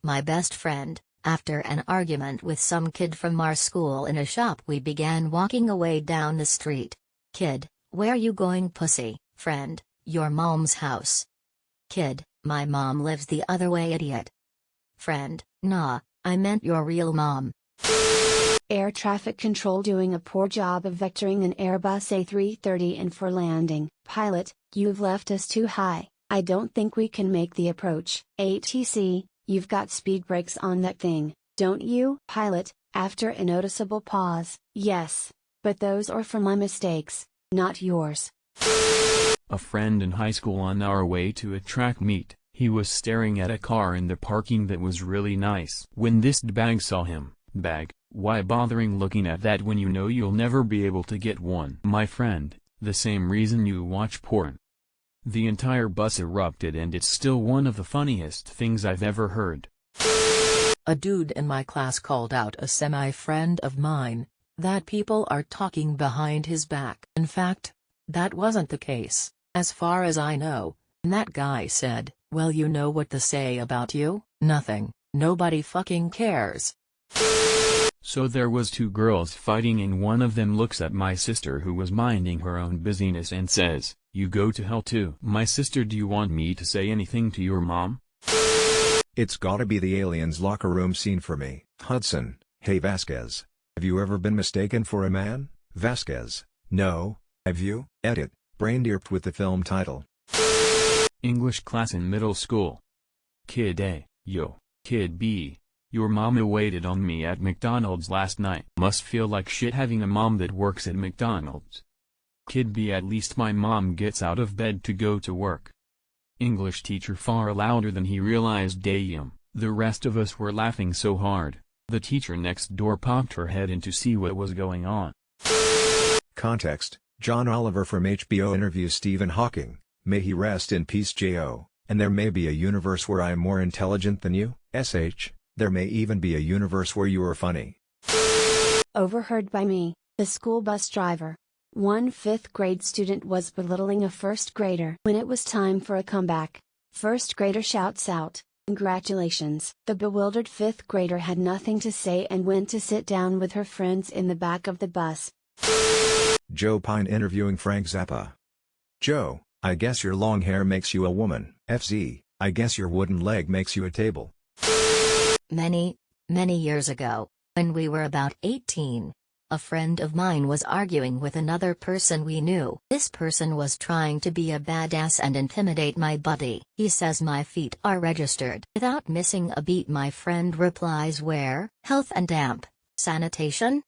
my best friend. After an argument with some kid from our school in a shop, we began walking away down the street. Kid, where you going, pussy? Friend, your mom's house. Kid, my mom lives the other way, idiot. Friend, nah, I meant your real mom. Air traffic control doing a poor job of vectoring an Airbus A330 in for landing. Pilot, you've left us too high, I don't think we can make the approach. ATC, you've got speed brakes on that thing, don't you? Pilot, after a noticeable pause, yes. But those are for my mistakes, not yours. A friend in high school on our way to a track meet, he was staring at a car in the parking that was really nice. When this bag saw him, bag, why bothering looking at that when you know you'll never be able to get one? My friend, the same reason you watch porn. The entire bus erupted and it's still one of the funniest things I've ever heard. A dude in my class called out a semi-friend of mine, that people are talking behind his back. In fact, that wasn't the case, as far as I know, and that guy said, well, you know what they say about you? Nothing, nobody fucking cares. So there was two girls fighting and one of them looks at my sister who was minding her own business and says, you go to hell too. My sister, do you want me to say anything to your mom? It's gotta be the aliens locker room scene for me. Hudson, hey Vasquez. Have you ever been mistaken for a man? Vasquez, no, have you? Edit, brain-derped with the film title. English class in middle school. Kid A, yo, Kid B. Your mama waited on me at McDonald's last night. Must feel like shit having a mom that works at McDonald's. Kid B, at least my mom gets out of bed to go to work. English teacher far louder than he realized. Damn. The rest of us were laughing so hard, the teacher next door popped her head in to see what was going on. Context: John Oliver from HBO interviews Stephen Hawking, may he rest in peace J.O., and there may be a universe where I am more intelligent than you, S.H., there may even be a universe where you are funny. Overheard by me, the school bus driver. One 5th grade student was belittling a 1st grader. When it was time for a comeback, 1st grader shouts out, "Congratulations!" The bewildered 5th grader had nothing to say and went to sit down with her friends in the back of the bus. Joe Pine interviewing Frank Zappa. Joe, I guess your long hair makes you a woman. FZ, I guess your wooden leg makes you a table. Many years ago, when we were about 18, a friend of mine was arguing with another person we knew. This person was trying to be a badass and intimidate my buddy. He says my feet are registered. Without missing a beat, my friend replies, where? Health and damp. Sanitation?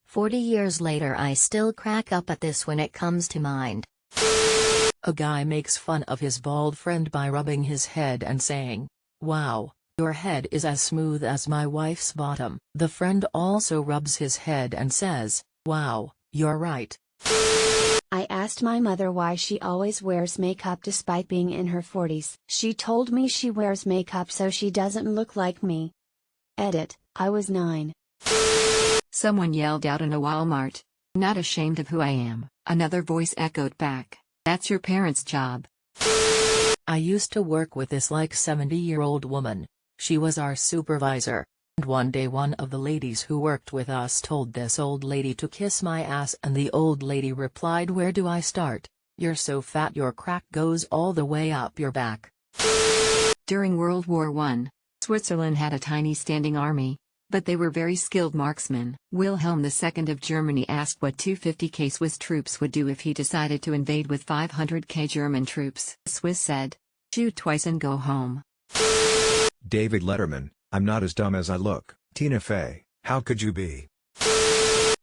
40 years later I still crack up at this when it comes to mind. A guy makes fun of his bald friend by rubbing his head and saying, wow, your head is as smooth as my wife's bottom. The friend also rubs his head and says, wow, you're right. I asked my mother why she always wears makeup despite being in her 40s. She told me she wears makeup so she doesn't look like me. Edit, I was 9. Someone yelled out in a Walmart, "Not ashamed of who I am." Another voice echoed back, "That's your parents' job." I used to work with this like 70-year-old woman. She was our supervisor. And one day one of the ladies who worked with us told this old lady to kiss my ass, and the old lady replied, where do I start? You're so fat your crack goes all the way up your back. During World War I, Switzerland had a tiny standing army, but they were very skilled marksmen. Wilhelm II of Germany asked what 250k Swiss troops would do if he decided to invade with 500k German troops. The Swiss said, shoot twice and go home. David Letterman, I'm not as dumb as I look. Tina Fey, how could you be?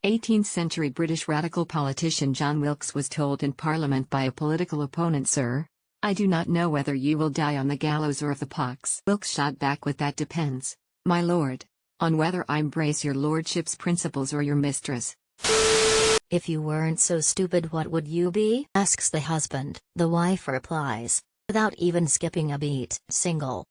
18th century British radical politician John Wilkes was told in Parliament by a political opponent, "Sir, I do not know whether you will die on the gallows or of the pox." Wilkes shot back with, "That depends, my lord, on whether I embrace your lordship's principles or your mistress." If you weren't so stupid, what would you be? Asks the husband. The wife replies, without even skipping a beat, single.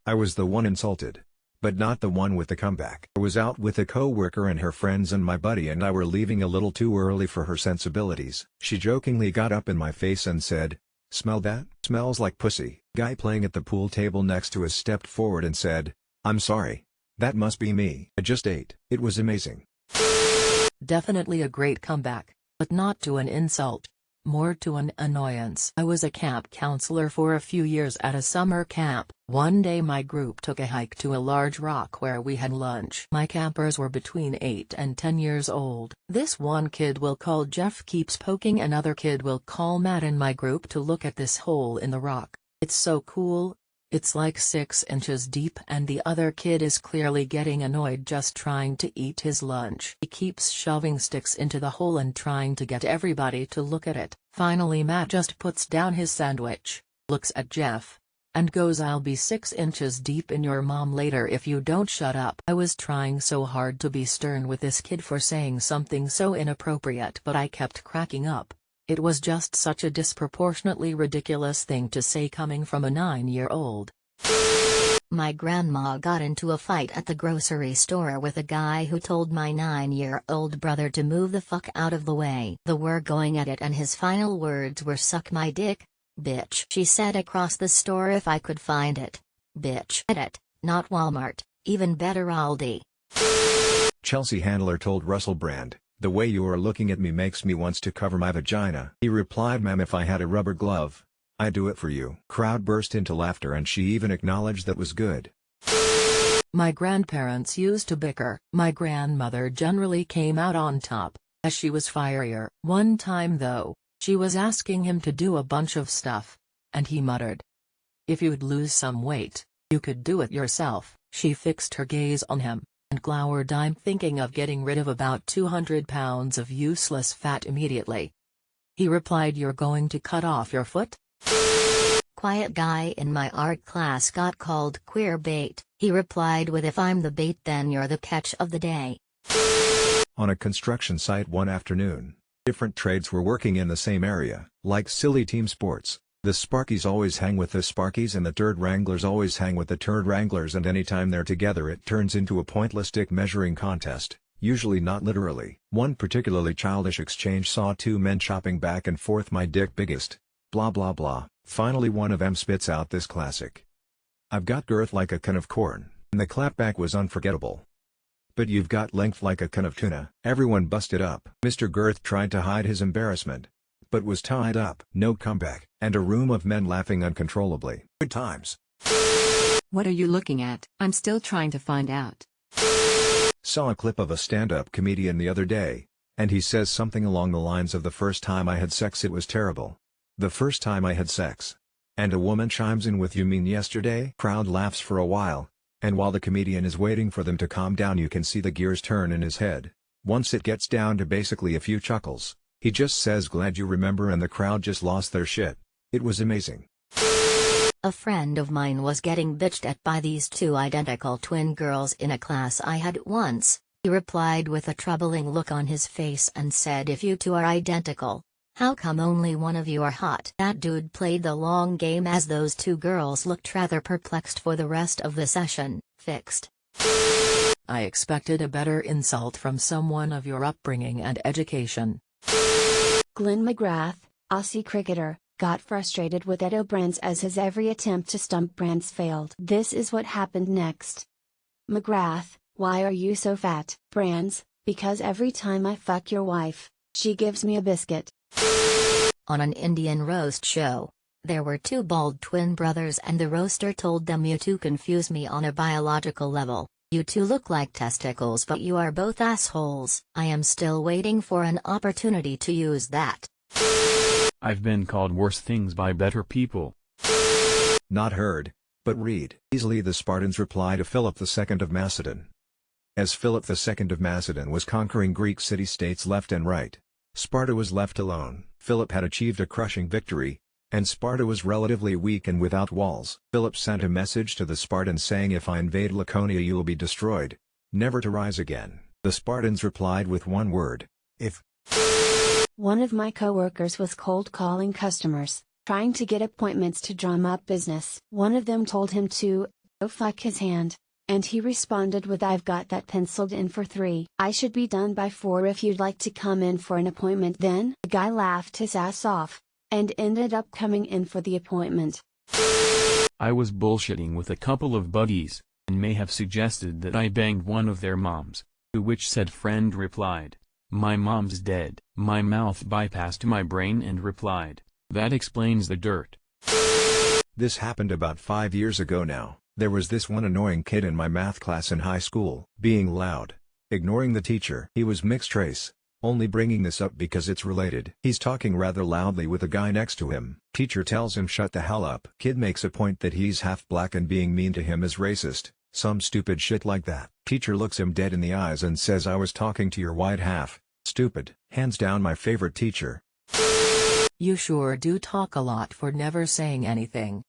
I was the one insulted, but not the one with the comeback. I was out with a co-worker and her friends, and my buddy and I were leaving a little too early for her sensibilities. She jokingly got up in my face and said, "Smell that? Smells like pussy." Guy playing at the pool table next to us stepped forward and said, "I'm sorry. That must be me. I just ate." It was amazing. Definitely a great comeback, but not to an insult. More to an annoyance. I was a camp counselor for a few years at a summer camp. One day my group took a hike to a large rock where we had lunch. My campers were between 8 and 10 years old. This one kid we'll call Jeff keeps poking another kid we'll call Matt in my group to look at this hole in the rock. It's so cool. It's like 6 inches deep and the other kid is clearly getting annoyed just trying to eat his lunch. He keeps shoving sticks into the hole and trying to get everybody to look at it. Finally Matt just puts down his sandwich, looks at Jeff, and goes, "I'll be 6 inches deep in your mom later if you don't shut up." I was trying so hard to be stern with this kid for saying something so inappropriate, but I kept cracking up. It was just such a disproportionately ridiculous thing to say coming from a 9-year-old. My grandma got into a fight at the grocery store with a guy who told my 9-year-old brother to move the fuck out of the way. They were going at it and his final words were, "Suck my dick, bitch." She said across the store if I could find it. Bitch. At it, not Walmart, even better Aldi. Chelsea handler told Russell Brand, "The way you are looking at me makes me wants to cover my vagina." He replied, "Ma'am, if I had a rubber glove, I'd do it for you." Crowd burst into laughter and she even acknowledged that was good. My grandparents used to bicker. My grandmother generally came out on top, as she was fierier. One time though, she was asking him to do a bunch of stuff, and he muttered, "If you'd lose some weight, you could do it yourself." She fixed her gaze on him, and glowered. "I'm thinking of getting rid of about 200 pounds of useless fat immediately." He replied, "You're going to cut off your foot?" Quiet guy in my art class got called queer bait. He replied with, "If I'm the bait then you're the catch of the day." On a construction site one afternoon, different trades were working in the same area. Like silly team sports, the Sparkies always hang with the Sparkies and the Turd Wranglers always hang with the Turd Wranglers, and anytime they're together it turns into a pointless dick measuring contest, usually not literally. One particularly childish exchange saw two men chopping back and forth, "My dick biggest, blah blah blah." Finally one of them spits out this classic, "I've got girth like a can of corn," and the clapback was unforgettable. "But you've got length like a can of tuna." Everyone busted up. Mr. Girth tried to hide his embarrassment, but was tied up. No comeback. And a room of men laughing uncontrollably. Good times. What are you looking at? I'm still trying to find out. Saw a clip of a stand-up comedian the other day, and he says something along the lines of, "The first time I had sex it was terrible. The first time I had sex." And a woman chimes in with, "You mean yesterday?" Crowd laughs for a while, and while the comedian is waiting for them to calm down you can see the gears turn in his head. Once it gets down to basically a few chuckles, he just says, "Glad you remember," and the crowd just lost their shit. It was amazing. A friend of mine was getting bitched at by these two identical twin girls in a class I had once. He replied with a troubling look on his face and said, "If you two are identical, how come only one of you are hot?" That dude played the long game as those two girls looked rather perplexed for the rest of the session. Fixed. I expected a better insult from someone of your upbringing and education. Glenn McGrath, Aussie cricketer, got frustrated with Ed O'Brien's as his every attempt to stump Brands failed. This is what happened next. McGrath, "Why are you so fat?" Brands, "Because every time I fuck your wife, she gives me a biscuit." On an Indian roast show, there were two bald twin brothers and the roaster told them, "You two confuse me on a biological level. You two look like testicles but you are both assholes." I am still waiting for an opportunity to use that. I've been called worse things by better people. Not heard, but read. Easily the Spartans reply to Philip II of Macedon. As Philip II of Macedon was conquering Greek city-states left and right, Sparta was left alone. Philip had achieved a crushing victory, and Sparta was relatively weak and without walls. Philip sent a message to the Spartans saying, "If I invade Laconia you will be destroyed, never to rise again." The Spartans replied with one word, "If." One of my coworkers was cold calling customers, trying to get appointments to drum up business. One of them told him to go fuck his hand, and he responded with, "I've got that penciled in for 3. I should be done by 4 if you'd like to come in for an appointment then." The guy laughed his ass off, and ended up coming in for the appointment. I was bullshitting with a couple of buddies, and may have suggested that I banged one of their moms, to which said friend replied, "My mom's dead." My mouth bypassed my brain and replied, "That explains the dirt." This happened about 5 years ago now. There was this one annoying kid in my math class in high school, being loud, ignoring the teacher. He was mixed race. Only bringing this up because it's related. He's talking rather loudly with a guy next to him. Teacher tells him shut the hell up. Kid makes a point that he's half black and being mean to him is racist. Some stupid shit like that. Teacher looks him dead in the eyes and says, "I was talking to your white half." Stupid. Hands down my favorite teacher. You sure do talk a lot for never saying anything.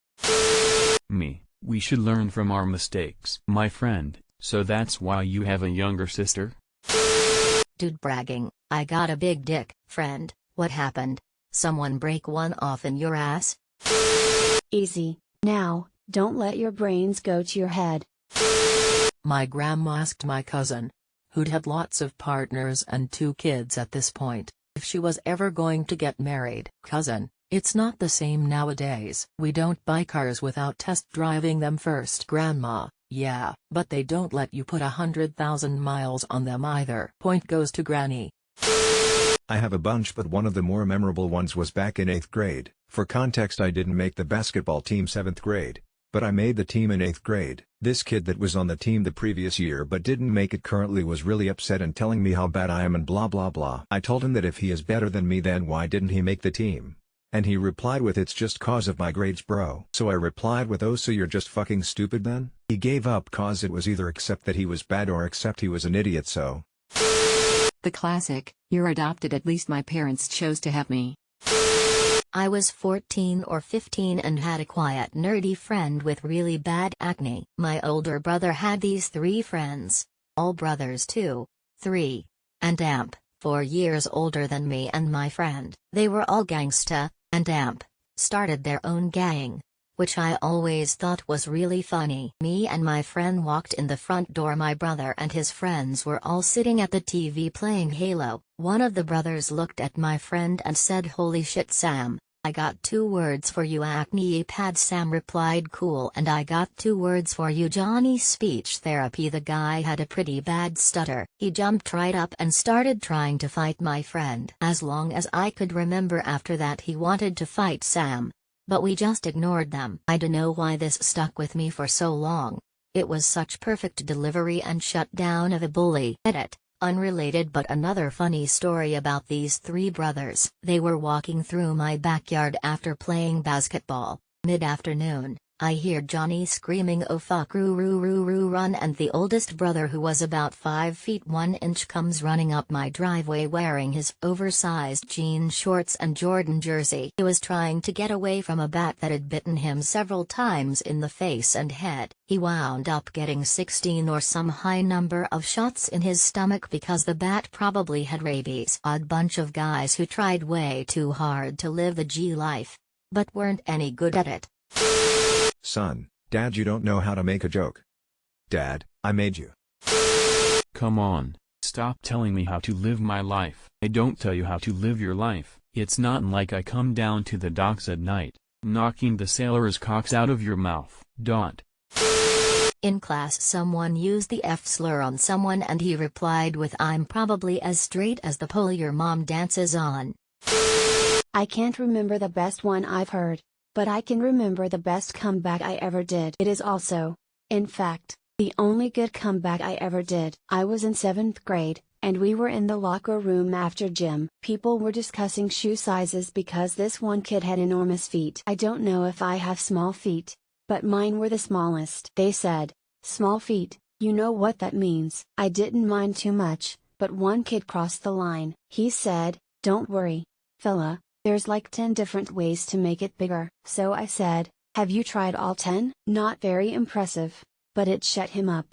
Me, we should learn from our mistakes. My friend, so that's why you have a younger sister? Dude bragging, "I got a big dick." Friend, what happened? Someone break one off in your ass? Easy. Now, don't let your brains go to your head. My grandma asked my cousin, who'd had lots of partners and 2 kids at this point, if she was ever going to get married. Cousin, it's not the same nowadays. We don't buy cars without test driving them first. Grandma, yeah, but they don't let you put 100,000 miles on them either. Point goes to Granny. I have a bunch, but one of the more memorable ones was back in 8th grade. For context, I didn't make the basketball team 7th grade, but I made the team in 8th grade. This kid that was on the team the previous year but didn't make it currently was really upset and telling me how bad I am and blah blah blah. I told him that if he is better than me, then why didn't he make the team? And he replied with, "It's just cause of my grades, bro." So I replied with, "Oh, so you're just fucking stupid then?" He gave up cause it was either accept that he was bad or accept he was an idiot. So The classic, "You're adopted, at least my parents chose to have me." I was 14 or 15 and had a quiet nerdy friend with really bad acne. My older brother had these 3 friends, all brothers 2, 3, and Amp, 4 years older than me and my friend. They were all gangsta, and Amp started their own gang, which I always thought was really funny. Me and my friend walked in the front door. My brother and his friends were all sitting at the TV playing Halo. One of the brothers looked at my friend and said, "Holy shit, Sam, I got 2 words for you, acne pad." Sam replied, "Cool, and I got 2 words for you, Johnny, speech therapy." The guy had a pretty bad stutter. He jumped right up and started trying to fight my friend. As long as I could remember after that, he wanted to fight Sam, but we just ignored them. I don't know why this stuck with me for so long. It was such perfect delivery and shutdown of a bully. Edit. Unrelated but another funny story about these 3 brothers. They were walking through my backyard after playing basketball. Mid-afternoon, I hear Johnny screaming, "Oh fuck, run," and the oldest brother, who was about 5 feet 1 inch, comes running up my driveway wearing his oversized jean shorts and Jordan jersey. He was trying to get away from a bat that had bitten him several times in the face and head. He wound up getting 16 or some high number of shots in his stomach because the bat probably had rabies. Odd bunch of guys who tried way too hard to live the G life, but weren't any good at it. Son, Dad, you don't know how to make a joke. Dad, I made you. Come on, stop telling me how to live my life. I don't tell you how to live your life. It's not like I come down to the docks at night, knocking the sailors' cocks out of your mouth. Don't. In class, someone used the F slur on someone and he replied with, "I'm probably as straight as the pole your mom dances on." I can't remember the best one I've heard, but I can remember the best comeback I ever did. It is also, in fact, the only good comeback I ever did. I was in 7th grade, and we were in the locker room after gym. People were discussing shoe sizes because this one kid had enormous feet. I don't know if I have small feet, but mine were the smallest. They said, "Small feet, you know what that means." I didn't mind too much, but one kid crossed the line. He said, "Don't worry, fella. There's like 10 different ways to make it bigger." So I said, "Have you tried all 10? Not very impressive, but it shut him up.